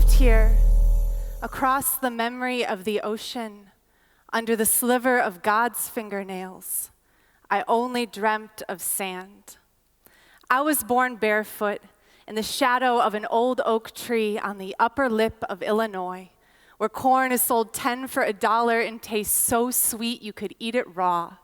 moved here, across the memory of the ocean, under the sliver of God's fingernails, I only dreamt of sand. I was born barefoot in the shadow of an old oak tree on the upper lip of Illinois, where corn is sold 10 for $1 and tastes so sweet you could eat it raw.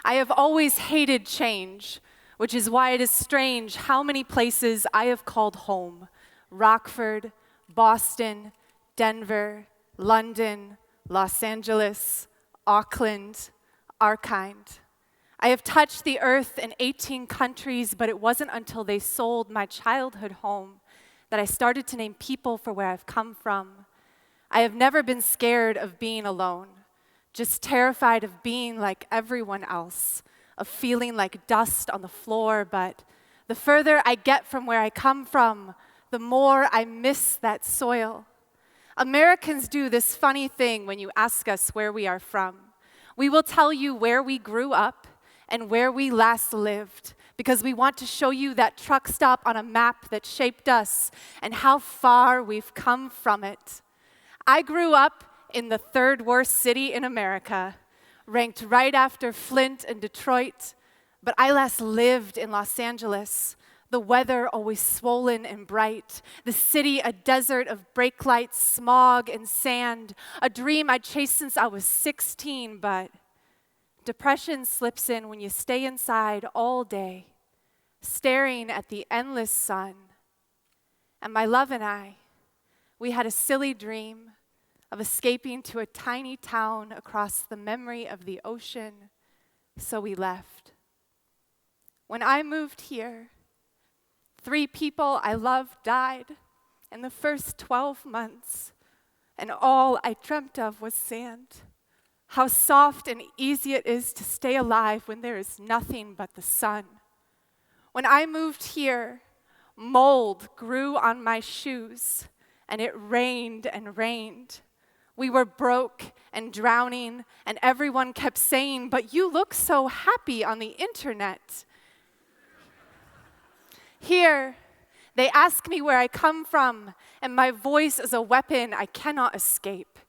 I have always hated change, which is why it is strange how many places I have called home: Rockford, Boston, Denver, London, Los Angeles, Auckland, Arkind. I have touched the earth in 18 countries, but it wasn't until they sold my childhood home that I started to name people for where I've come from. I have never been scared of being alone, just terrified of being like everyone else, of feeling like dust on the floor. But the further I get from where I come from, the more I miss that soil. Americans do this funny thing when you ask us where we are from. We will tell you where we grew up and where we last lived, because we want to show you that truck stop on a map that shaped us and how far we've come from it. I grew up in the third worst city in America, ranked right after Flint and Detroit, but I last lived in Los Angeles. The weather always swollen and bright, the city a desert of brake lights, smog, and sand, a dream I'd chased since I was 16, but depression slips in when you stay inside all day, staring at the endless sun. And my love and I, we had a silly dream of escaping to a tiny town across the memory of the ocean, so we left. When I moved here, 3 people I loved died in the first 12 months, and all I dreamt of was sand. How soft and easy it is to stay alive when there is nothing but the sun. When I moved here, mold grew on my shoes, and it rained and rained. We were broke and drowning, and everyone kept saying, "But you look so happy on the internet." Here, they ask me where I come from, and my voice is a weapon I cannot escape.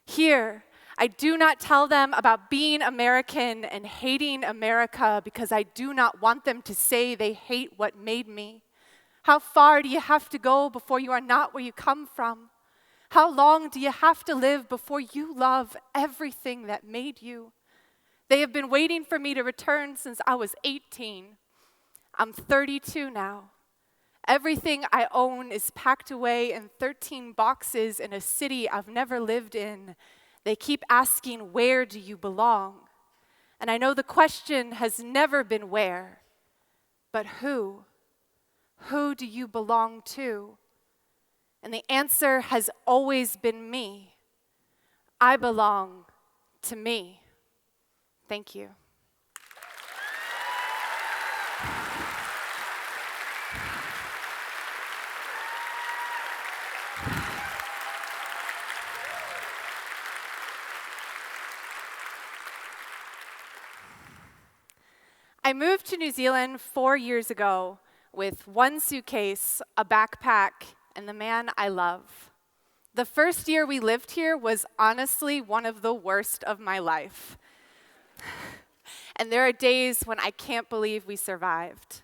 Here, I do not tell them about being American and hating America because I do not want them to say they hate what made me. How far do you have to go before you are not where you come from? How long do you have to live before you love everything that made you? They have been waiting for me to return since I was 18. I'm 32 now. Everything I own is packed away in 13 boxes in a city I've never lived in. They keep asking, "Where do you belong?" And I know the question has never been where, but who? Who do you belong to? And the answer has always been me. I belong to me. Thank you. I moved to New Zealand 4 years ago with 1 suitcase, a backpack, and the man I love. The first year we lived here was honestly one of the worst of my life. And there are days when I can't believe we survived.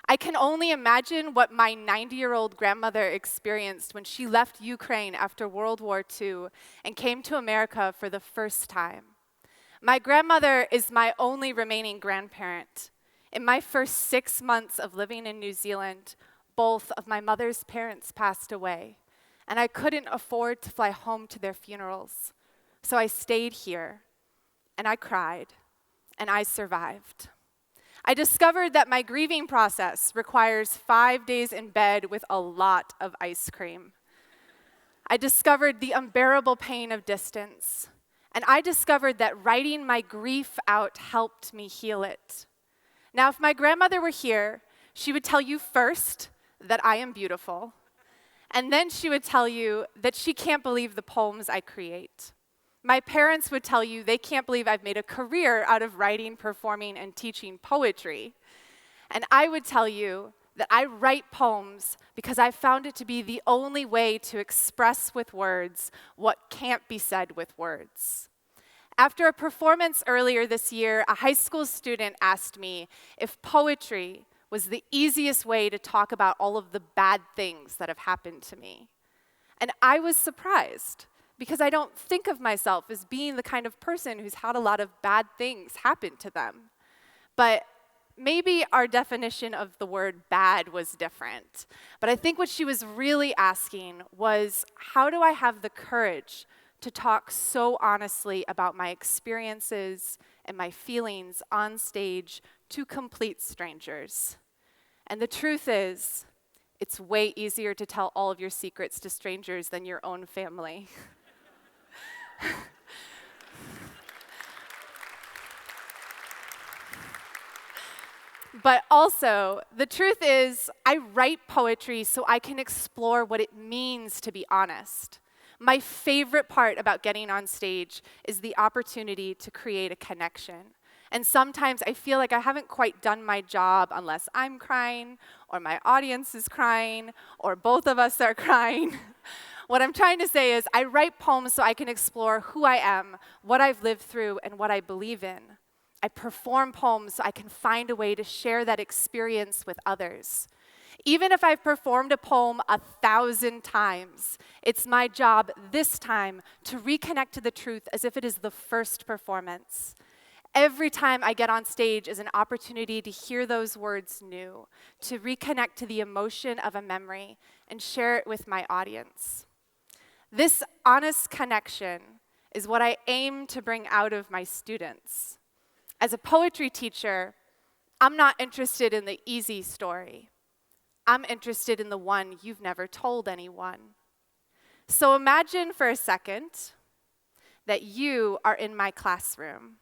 I can only imagine what my 90-year-old grandmother experienced when she left Ukraine after World War II and came to America for the first time. My grandmother is my only remaining grandparent. In my first 6 months of living in New Zealand, both of my mother's parents passed away, and I couldn't afford to fly home to their funerals. So I stayed here, and I cried, and I survived. I discovered that my grieving process requires 5 days in bed with a lot of ice cream. I discovered the unbearable pain of distance. And I discovered that writing my grief out helped me heal it. Now, if my grandmother were here, she would tell you first that I am beautiful, and then she would tell you that she can't believe the poems I create. My parents would tell you they can't believe I've made a career out of writing, performing, and teaching poetry. And I would tell you that I write poems because I found it to be the only way to express with words what can't be said with words. After a performance earlier this year, a high school student asked me if poetry was the easiest way to talk about all of the bad things that have happened to me. And I was surprised, because I don't think of myself as being the kind of person who's had a lot of bad things happen to them. But maybe our definition of the word bad was different. But I think what she was really asking was, how do I have the courage to talk so honestly about my experiences and my feelings on stage to complete strangers? And the truth is, it's way easier to tell all of your secrets to strangers than your own family. But also, the truth is, I write poetry so I can explore what it means to be honest. My favorite part about getting on stage is the opportunity to create a connection. And sometimes I feel like I haven't quite done my job unless I'm crying, or my audience is crying, or both of us are crying. What I'm trying to say is, I write poems so I can explore who I am, what I've lived through, and what I believe in. I perform poems so I can find a way to share that experience with others. Even if I've performed a poem 1,000 times, it's my job this time to reconnect to the truth as if it is the first performance. Every time I get on stage is an opportunity to hear those words new, to reconnect to the emotion of a memory and share it with my audience. This honest connection is what I aim to bring out of my students. As a poetry teacher, I'm not interested in the easy story. I'm interested in the one you've never told anyone. So imagine for a second that you are in my classroom.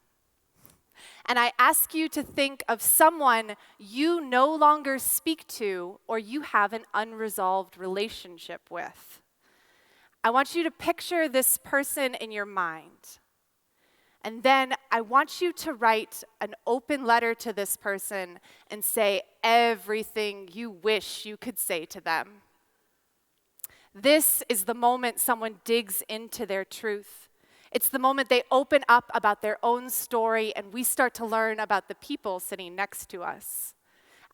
And I ask you to think of someone you no longer speak to or you have an unresolved relationship with. I want you to picture this person in your mind. And then I want you to write an open letter to this person and say everything you wish you could say to them. This is the moment someone digs into their truth. It's the moment they open up about their own story and we start to learn about the people sitting next to us.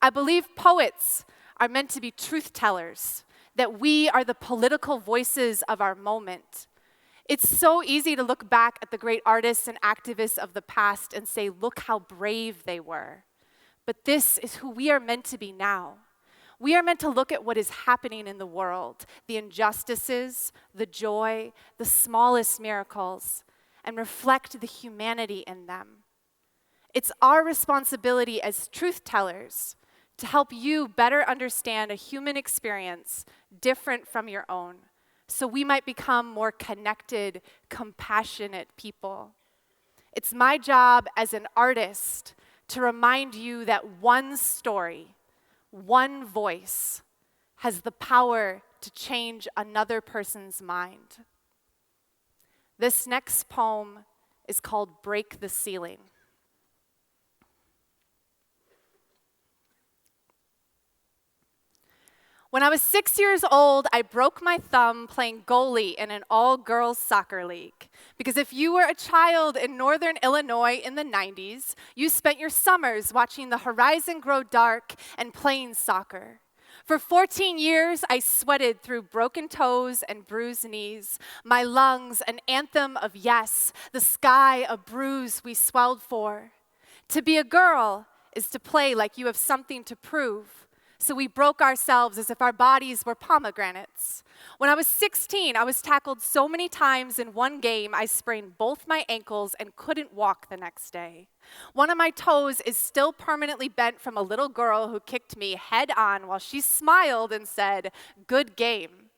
I believe poets are meant to be truth tellers, that we are the political voices of our moment. It's so easy to look back at the great artists and activists of the past and say, look how brave they were. But this is who we are meant to be now. We are meant to look at what is happening in the world, the injustices, the joy, the smallest miracles, and reflect the humanity in them. It's our responsibility as truth tellers to help you better understand a human experience different from your own, so we might become more connected, compassionate people. It's my job as an artist to remind you that one story, one voice, has the power to change another person's mind. This next poem is called Break the Ceiling. When I was 6 years old, I broke my thumb playing goalie in an all-girls soccer league. Because if you were a child in northern Illinois in the 90s, you spent your summers watching the horizon grow dark and playing soccer. For 14 years, I sweated through broken toes and bruised knees. My lungs, an anthem of yes, the sky, a bruise we swelled for. To be a girl is to play like you have something to prove. So we broke ourselves as if our bodies were pomegranates. When I was 16, I was tackled so many times in one game, I sprained both my ankles and couldn't walk the next day. One of my toes is still permanently bent from a little girl who kicked me head on while she smiled and said, "Good game."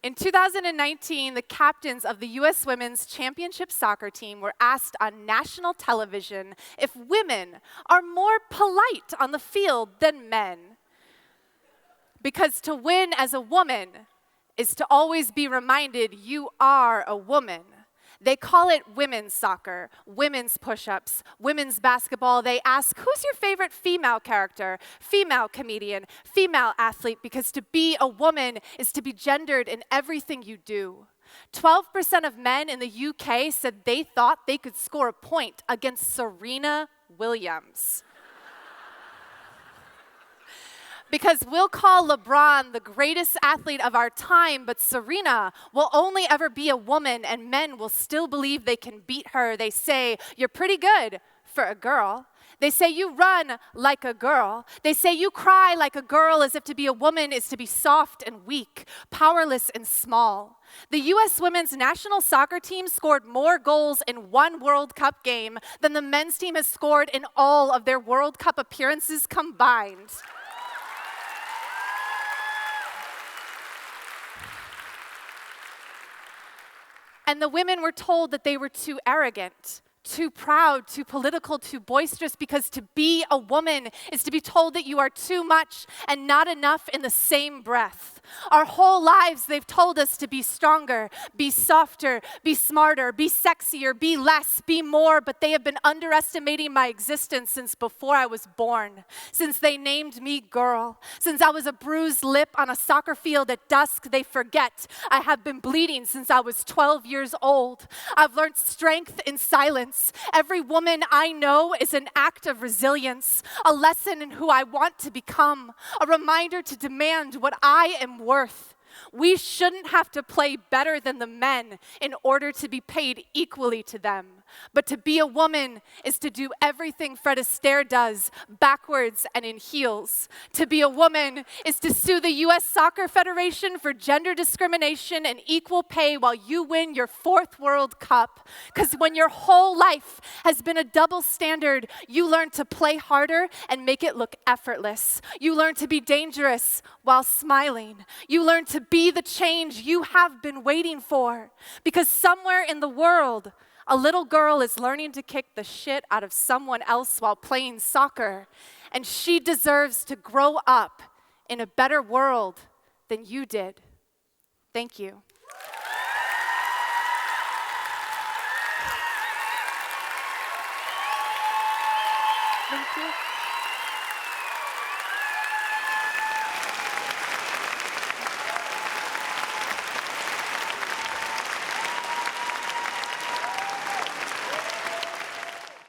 In 2019, the captains of the U.S. Women's Championship Soccer team were asked on national television if women are more polite on the field than men. Because to win as a woman is to always be reminded you are a woman. They call it women's soccer, women's push-ups, women's basketball. They ask, who's your favorite female character, female comedian, female athlete? Because to be a woman is to be gendered in everything you do. 12% of men in the UK said they thought they could score a point against Serena Williams. Because we'll call LeBron the greatest athlete of our time, but Serena will only ever be a woman, and men will still believe they can beat her. They say, you're pretty good for a girl. They say you run like a girl. They say you cry like a girl, as if to be a woman is to be soft and weak, powerless and small. The U.S. women's national soccer team scored more goals in one World Cup game than the men's team has scored in all of their World Cup appearances combined. And the women were told that they were too arrogant, too proud, too political, too boisterous, because to be a woman is to be told that you are too much and not enough in the same breath. Our whole lives, they've told us to be stronger, be softer, be smarter, be sexier, be less, be more, but they have been underestimating my existence since before I was born, since they named me girl, since I was a bruised lip on a soccer field at dusk. They forget I have been bleeding since I was 12 years old. I've learned strength in silence. Every woman I know is an act of resilience, a lesson in who I want to become, a reminder to demand what I am worth. We shouldn't have to play better than the men in order to be paid equally to them. But to be a woman is to do everything Fred Astaire does, backwards and in heels. To be a woman is to sue the U.S. Soccer Federation for gender discrimination and equal pay while you win your 4th World Cup. Because when your whole life has been a double standard, you learn to play harder and make it look effortless. You learn to be dangerous while smiling. You learn to be the change you have been waiting for. Because somewhere in the world, a little girl is learning to kick the shit out of someone else while playing soccer, and she deserves to grow up in a better world than you did. Thank you. Thank you.